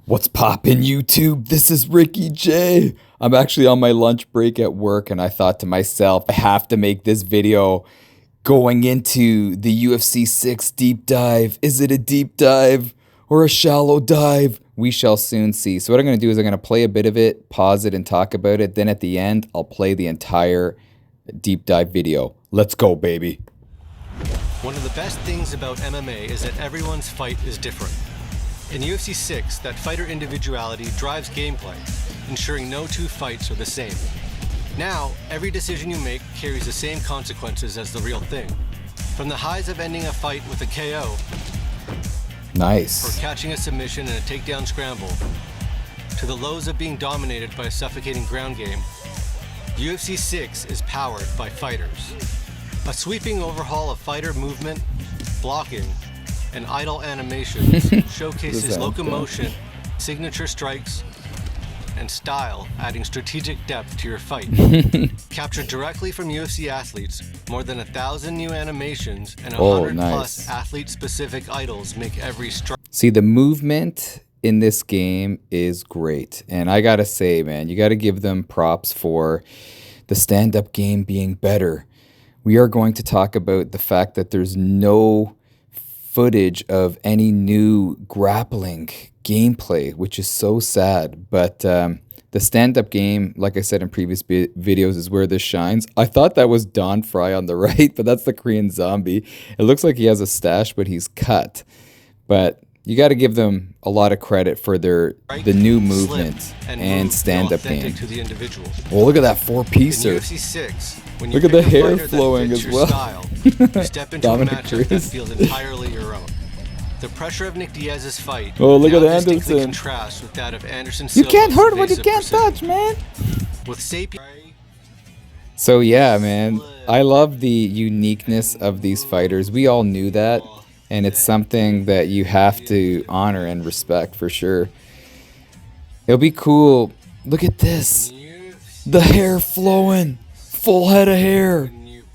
What's poppin' YouTube? This is Ricky J. I'm actually on my lunch break at work and I thought to myself, I have to make this video going into the UFC 6 deep dive. Is it a deep dive or a shallow dive? We shall soon see. So what I'm going to do is I'm going to play a bit of it, pause it and talk about it. Then at the end, I'll play the entire deep dive video. Let's go, baby. One of the best things about MMA is that everyone's fight is different. In UFC 6, that fighter individuality drives gameplay, ensuring no two fights are the same. Now, every decision you make carries the same consequences as the real thing. From the highs of ending a fight with a KO, nice, or catching a submission in a takedown scramble, to the lows of being dominated by a suffocating ground game, UFC 6 is powered by fighters. A sweeping overhaul of fighter movement, blocking, and idle animations showcases locomotion, signature strikes, and style, adding strategic depth to your fight. Captured directly from UFC athletes, more than 1,000 new animations and 100 plus athlete-specific idols make every strike. See, the movement in this game is great. And I gotta say, man, you gotta give them props for the stand-up game being better. We are going to talk about the fact that there's no footage of any new grappling gameplay, which is so sad. But the stand-up game, like I said in previous videos, is where this shines. I thought that was Don Fry on the right, but that's the Korean Zombie. It looks like he has a stash, but he's cut. But you got to give them a lot of credit for the new movement and stand-up game. Oh, look at that four-piecer. Look at the hair flowing as well. You step into a matchup that feels entirely your own. The pressure of Nick Diaz's fight. Oh, look at Anderson. Contrasts with that of Anderson you can't hurt what you can't touch, man. With So yeah, man, I love the uniqueness of these fighters. We all knew that, and it's something that you have to honor and respect for sure. It'll be cool. Look at this. The hair flowing. Full head of hair.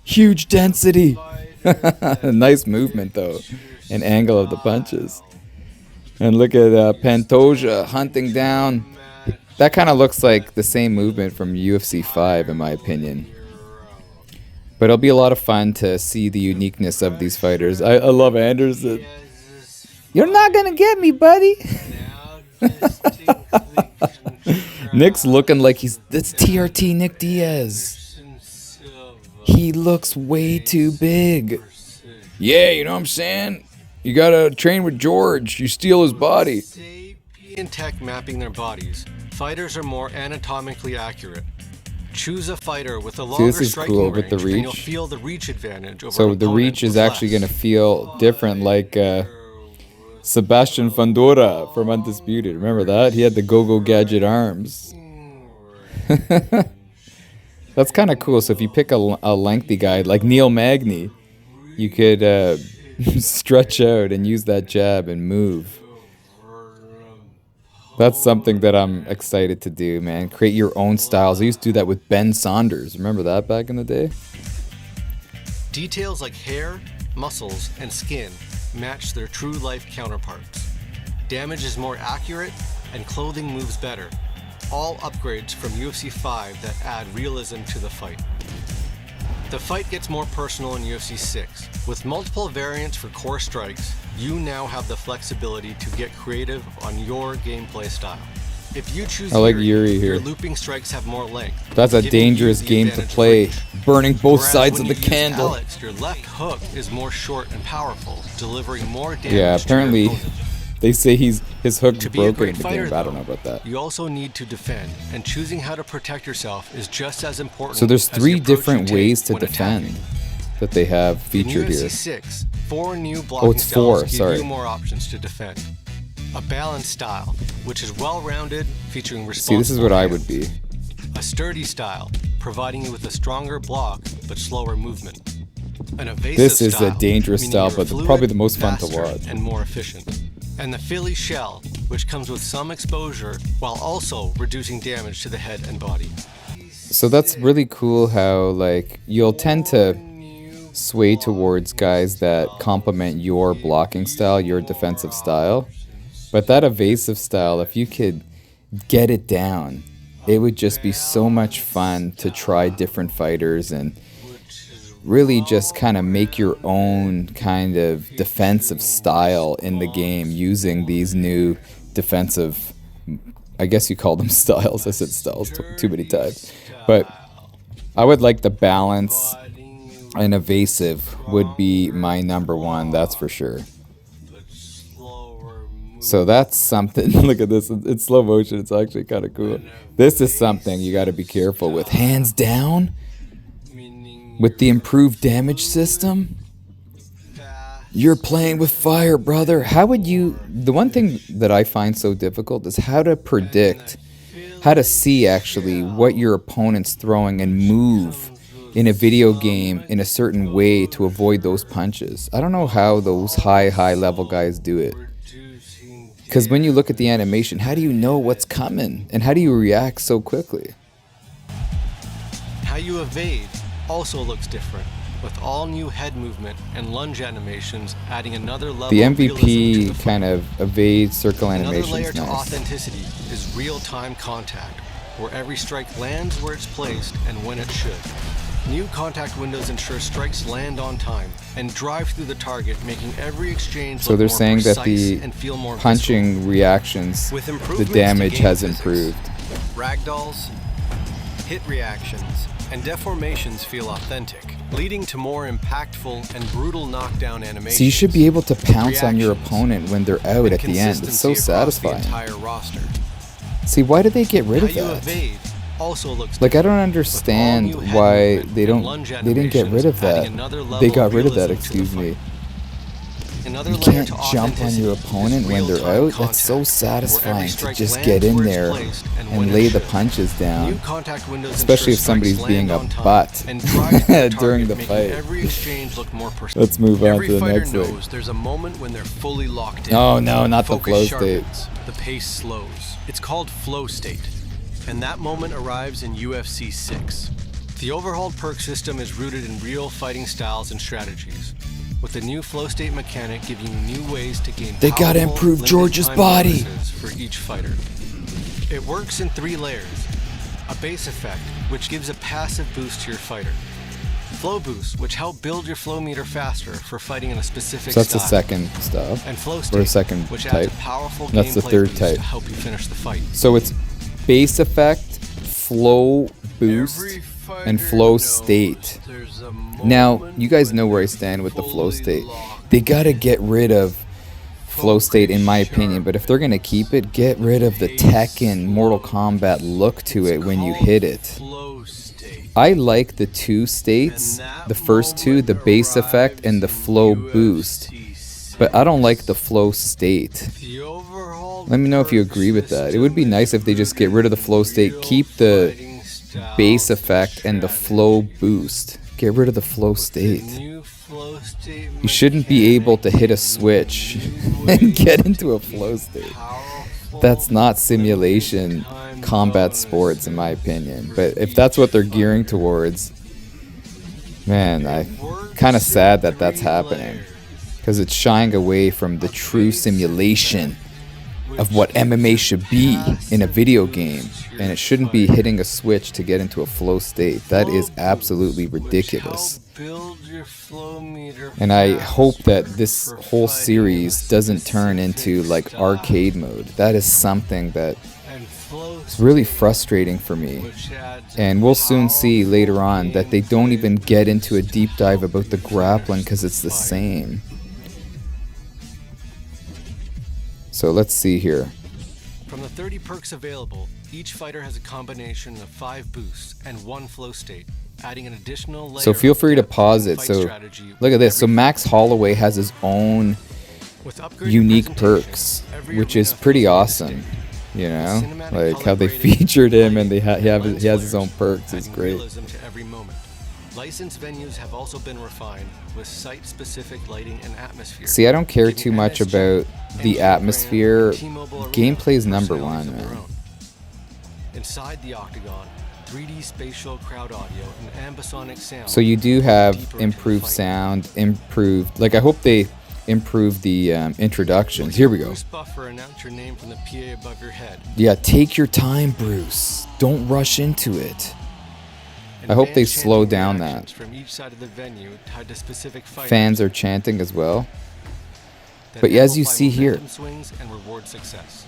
Huge density. Nice movement though. And angle of the punches. And look at Pantoja hunting down. That kind of looks like the same movement from UFC 5 in my opinion. But it'll be a lot of fun to see the uniqueness of these fighters. I love Anderson. You're not going to get me, buddy. Nick's looking like that's TRT Nick Diaz. He looks way too big. Yeah, you know what I'm saying? You gotta train with George. You steal his body. In tech mapping their bodies, fighters are more anatomically accurate. Choose a fighter with a longer striking range, and you'll feel the reach advantage over so the reach is actually gonna feel different, like Sebastian Fundora from Undisputed. Remember that? He had the go-go gadget arms. That's kind of cool. So if you pick a lengthy guy like Neil Magny, you could stretch out and use that jab and move. That's something that I'm excited to do, man. Create your own styles. I used to do that with Ben Saunders. Remember that back in the day? Details like hair, muscles, and skin match their true life counterparts. Damage is more accurate and clothing moves better. All upgrades from UFC 5 that add realism to the fight. The fight gets more personal in UFC 6. With multiple variants for core strikes, you now have the flexibility to get creative on your gameplay style. If you choose Yuri here. Your looping strikes have more length. That's a dangerous game to play, burning both sides of the candle. Alex, your left hook is more short and powerful, delivering more damage. Yeah, apparently they say his hook's broken in the fighter, game. I don't know about that. You also need to defend, and choosing how to protect yourself is just as important. So there's 3 different ways to defend that they have featured in UFC here. 6, 4 new blocking it's 4, styles sorry. give you more options to defend. A balanced style, which is well-rounded, featuring responsible. See, this is what I would be. A sturdy style, providing you with a stronger block but slower movement. An evasive This is style, a dangerous meaning style, you're but fluid, probably the most fun to faster, watch. and more efficient. And the Philly shell, which comes with some exposure while also reducing damage to the head and body. So that's really cool how like you'll tend to sway towards guys that complement your blocking style, your defensive style. But that evasive style, if you could get it down, it would just be so much fun to try different fighters and really just kind of make your own kind of defensive style in the game using these new defensive, I guess you call them styles. I said styles too many times. But I would like the balance, and evasive would be my number one, that's for sure. So that's something. Look at this. It's slow motion. It's actually kind of cool. This is something you got to be careful with. Hands down, with the improved damage system, you're playing with fire, brother. How would you... The one thing that I find so difficult is how to predict, how to see actually what your opponent's throwing and move in a video game in a certain way to avoid those punches. I don't know how those high level guys do it. Because when you look at the animation, how do you know what's coming? And how do you react so quickly? How you evade also looks different, with all new head movement and lunge animations adding another level The of realism to MVP the fight. kind of evade circle Another animation layer is to nice. authenticity is real-time contact, where every strike lands where it's placed and when it should. New contact windows ensure strikes land on time and drive through the target, making every exchange So look they're more saying that precise the and feel more punching reactions, With the improvements to damage game has physics, improved. Ragdolls, hit reactions, and deformations feel authentic, leading to more impactful and brutal knockdown animations. So you should be able to pounce on your reactions, opponent when they're out and at the end. It's so consistency across the satisfying. entire roster. See, why did they get rid How of you that? evade also looks Like, I don't different, understand with all new head why movement they and don't. lunge They didn't get rid of animations that. adding another level They of got rid of that. realism to the Excuse me. fight. Another You layer can't to jump on your authenticity opponent is when they're real-time out. That's so contact, where satisfying every to strike just lands get in where it's there placed and and when lay it the should. punches down. New contact windows Especially ensure if somebody's strikes being land a on time butt and drive through the during target, the making fight. every exchange look more precise. Let's move on Every to the fighter next knows thing. there's a moment when they're fully locked in. Oh no, not the Focus flow state. sharpens, the pace slows. It's called flow state, and that moment arrives in UFC 6. The overhauled perk system is rooted in real fighting styles and strategies, with the new flow state mechanic giving you new ways to gain They gotta powerful, improve limited George's time body. bonuses for each fighter. It works in 3 layers. A base effect, which gives a passive boost to your fighter. Flow boost, which help build your flow meter faster for fighting in a specific So that's the style. second stuff. And flow Or state, the second which type. adds a powerful That's the gameplay third boost type. to help you finish the fight. So it's base effect, flow boost, and flow state. Now, you guys know where I stand with the flow state. They gotta get rid of flow state, in my opinion, but if they're gonna keep it, get rid of the Tekken Mortal Kombat look to it when you hit it. Flow state. I like the 2 states, the first 2, the base effect and the flow boost, but I don't like the flow state. The overhauled Let me know if you perk agree with that. It system would be nice if they just get rid of the flow state, keep the fighting styles base effect and the flow boost. Get rid of the flow The state. new flow state You shouldn't be able to hit a switch and get into a flow state. powerful That's not simulation time combat bonus sports, in my opinion. But if that's what they're gearing towards, man, I kind of sad that that's happening, because it's shying away from the true simulation of what MMA should be in a video game, and it shouldn't be hitting a switch to get into a flow state. That is absolutely ridiculous. And I hope that this whole series doesn't turn into like arcade mode. That is something that is really frustrating for me. And we'll soon see later on that they don't even get into a deep dive about the grappling because it's the same. So let's see here. From the 30 perks available, each fighter has a combination of 5 boosts and 1 flow state, adding an additional layer. So feel of free to depth pause and it. fight So strategy look at this. So every Max Holloway has his own with upgraded unique presentation, perks, every which arena is pretty feels awesome. distinct. You know, Cinematic like how they color grading, featured him and he has lens his own flares, perks. It's adding great. realism to every moment. Licensed venues have also been refined with site-specific lighting and atmosphere. See, I don't care giving too much MSG, about NG the brand, atmosphere. and T-Mobile Arena Gameplay is number personalities one, of their man. own. Inside the octagon, 3D spatial crowd audio and ambisonic sound. So you do deeper have into the improved fight. sound, improved. Like I hope they improve the introductions. Here we go. Bruce Buffer, announce your name from the PA above your head. Yeah, take your time, Bruce. Don't rush into it. I hope they slow down that. From each side of the venue tied to specific Fans are chanting as well. But as you see here, swings and reward success.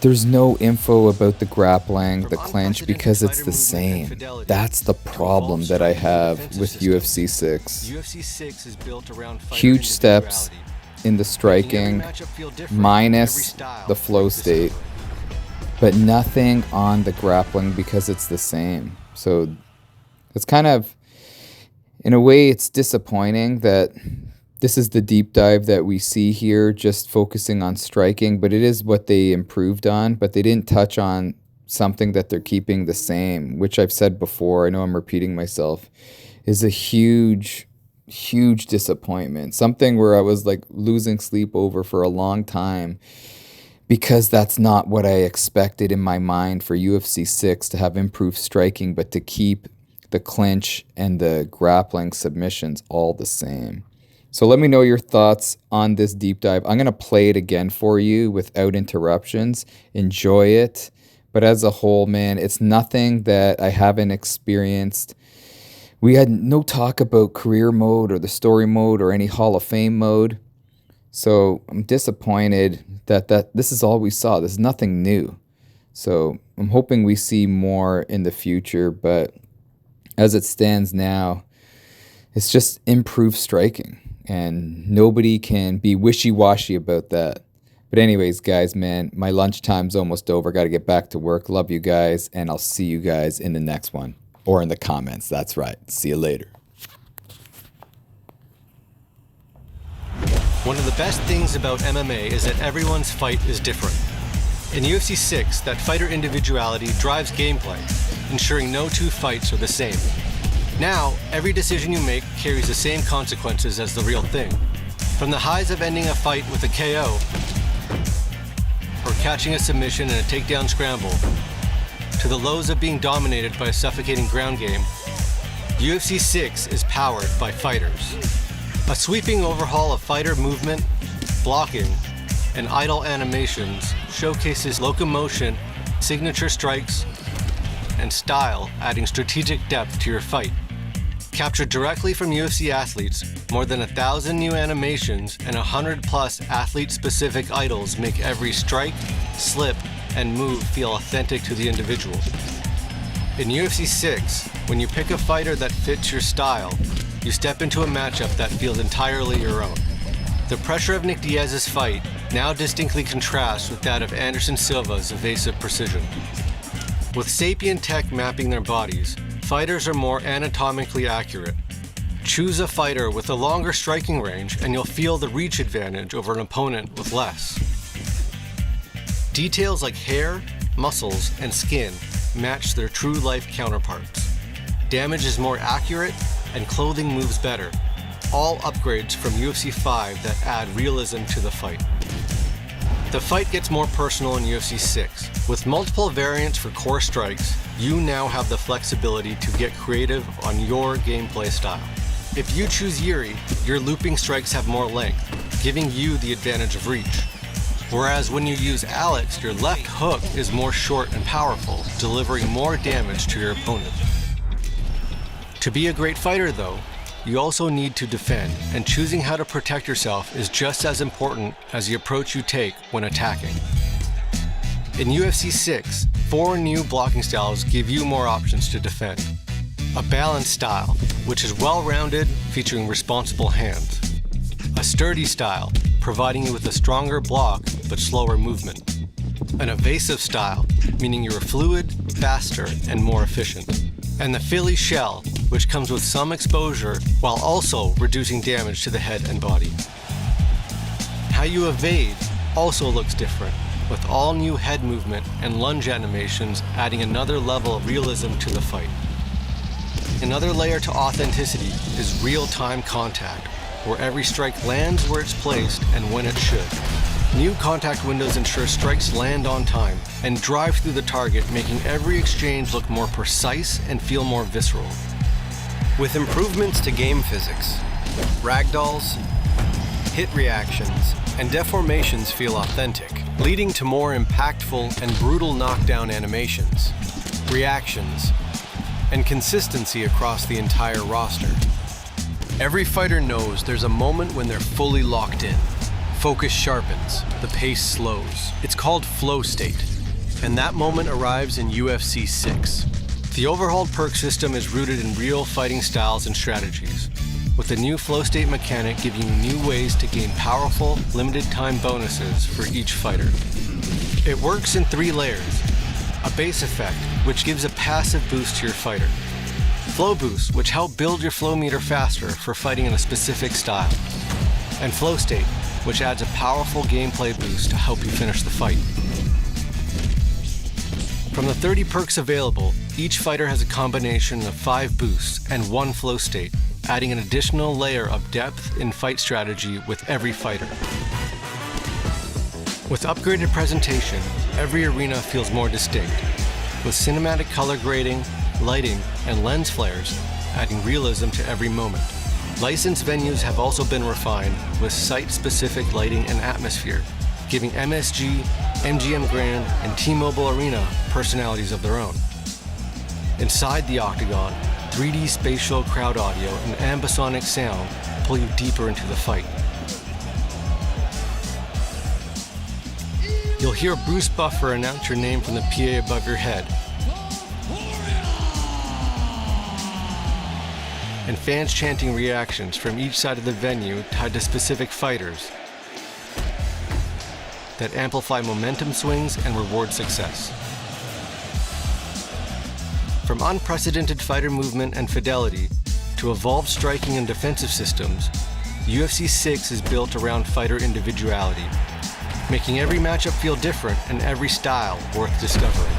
there's no info about the grappling, the clinch, because it's the same. That's the problem that I have with UFC 6. UFC 6 is built around Huge steps in the striking, minus the flow state, but nothing on the grappling because it's the same. So it's kind of, in a way, it's disappointing that this is the deep dive that we see here, just focusing on striking, but it is what they improved on, but they didn't touch on something that they're keeping the same, which I've said before, I know I'm repeating myself, is a huge disappointment. Something where I was like losing sleep over for a long time, because that's not what I expected in my mind for UFC 6, to have improved striking, but to keep the clinch and the grappling submissions all the same. So let me know your thoughts on this deep dive. I'm going to play it again for you without interruptions. Enjoy it. But as a whole, man, it's nothing that I haven't experienced. We had no talk about career mode or the story mode or any Hall of Fame mode. So I'm disappointed that this is all we saw. There's nothing new. So I'm hoping we see more in the future. But as it stands now, it's just improved striking. And nobody can be wishy-washy about that. But anyways, guys, man, my lunchtime's almost over. Got to get back to work. Love you guys, and I'll see you guys in the next one. Or in the comments. That's right. See you later. One of the best things about MMA is that everyone's fight is different. In UFC 6, that fighter individuality drives gameplay, ensuring no two fights are the same. Now, every decision you make carries the same consequences as the real thing. From the highs of ending a fight with a KO, or catching a submission in a takedown scramble, to the lows of being dominated by a suffocating ground game, UFC 6 is powered by fighters. A sweeping overhaul of fighter movement, blocking, and idle animations showcases locomotion, signature strikes, and style, adding strategic depth to your fight. Captured directly from UFC athletes, more than 1,000 new animations and 100+ athlete-specific idols make every strike, slip, and move feel authentic to the individual. In UFC 6, when you pick a fighter that fits your style, you step into a matchup that feels entirely your own. The pressure of Nick Diaz's fight now distinctly contrasts with that of Anderson Silva's evasive precision. With sapient tech mapping their bodies, fighters are more anatomically accurate. Choose a fighter with a longer striking range and you'll feel the reach advantage over an opponent with less. Details like hair, muscles, and skin match their true life counterparts. Damage is more accurate and clothing moves better. All upgrades from UFC 5 that add realism to the fight. The fight gets more personal in UFC 6. With multiple variants for core strikes, you now have the flexibility to get creative on your gameplay style. If you choose Yuri, your looping strikes have more length, giving you the advantage of reach. Whereas when you use Alex, your left hook is more short and powerful, delivering more damage to your opponent. To be a great fighter though, you also need to defend, and choosing how to protect yourself is just as important as the approach you take when attacking. In UFC 6, 4 new blocking styles give you more options to defend. A balanced style, which is well-rounded, featuring responsible hands. A sturdy style, providing you with a stronger block but slower movement. An evasive style, meaning you're fluid, faster, and more efficient. And the Philly shell, which comes with some exposure while also reducing damage to the head and body. How you evade also looks different, with all new head movement and lunge animations adding another level of realism to the fight. Another layer to authenticity is real-time contact, where every strike lands where it's placed and when it should. New contact windows ensure strikes land on time and drive through the target, making every exchange look more precise and feel more visceral. With improvements to game physics, ragdolls, hit reactions, and deformations feel authentic, leading to more impactful and brutal knockdown animations, reactions, and consistency across the entire roster. Every fighter knows there's a moment when they're fully locked in. Focus sharpens, the pace slows. It's called flow state, and that moment arrives in UFC 6. The overhauled perk system is rooted in real fighting styles and strategies, with the new flow state mechanic giving you new ways to gain powerful, limited time bonuses for each fighter. It works in 3 layers: a base effect, which gives a passive boost to your fighter; flow boosts, which help build your flow meter faster for fighting in a specific style; and flow state, which adds a powerful gameplay boost to help you finish the fight. From the 30 perks available, each fighter has a combination of 5 boosts and 1 flow state, adding an additional layer of depth in fight strategy with every fighter. With upgraded presentation, every arena feels more distinct, with cinematic color grading, lighting, and lens flares, adding realism to every moment. Licensed venues have also been refined with site-specific lighting and atmosphere, giving MSG, MGM Grand, and T-Mobile Arena personalities of their own. Inside the Octagon, 3D spatial crowd audio and ambisonic sound pull you deeper into the fight. You'll hear Bruce Buffer announce your name from the PA above your head, and fans chanting reactions from each side of the venue tied to specific fighters that amplify momentum swings and reward success. From unprecedented fighter movement and fidelity to evolved striking and defensive systems, UFC 6 is built around fighter individuality, making every matchup feel different and every style worth discovering.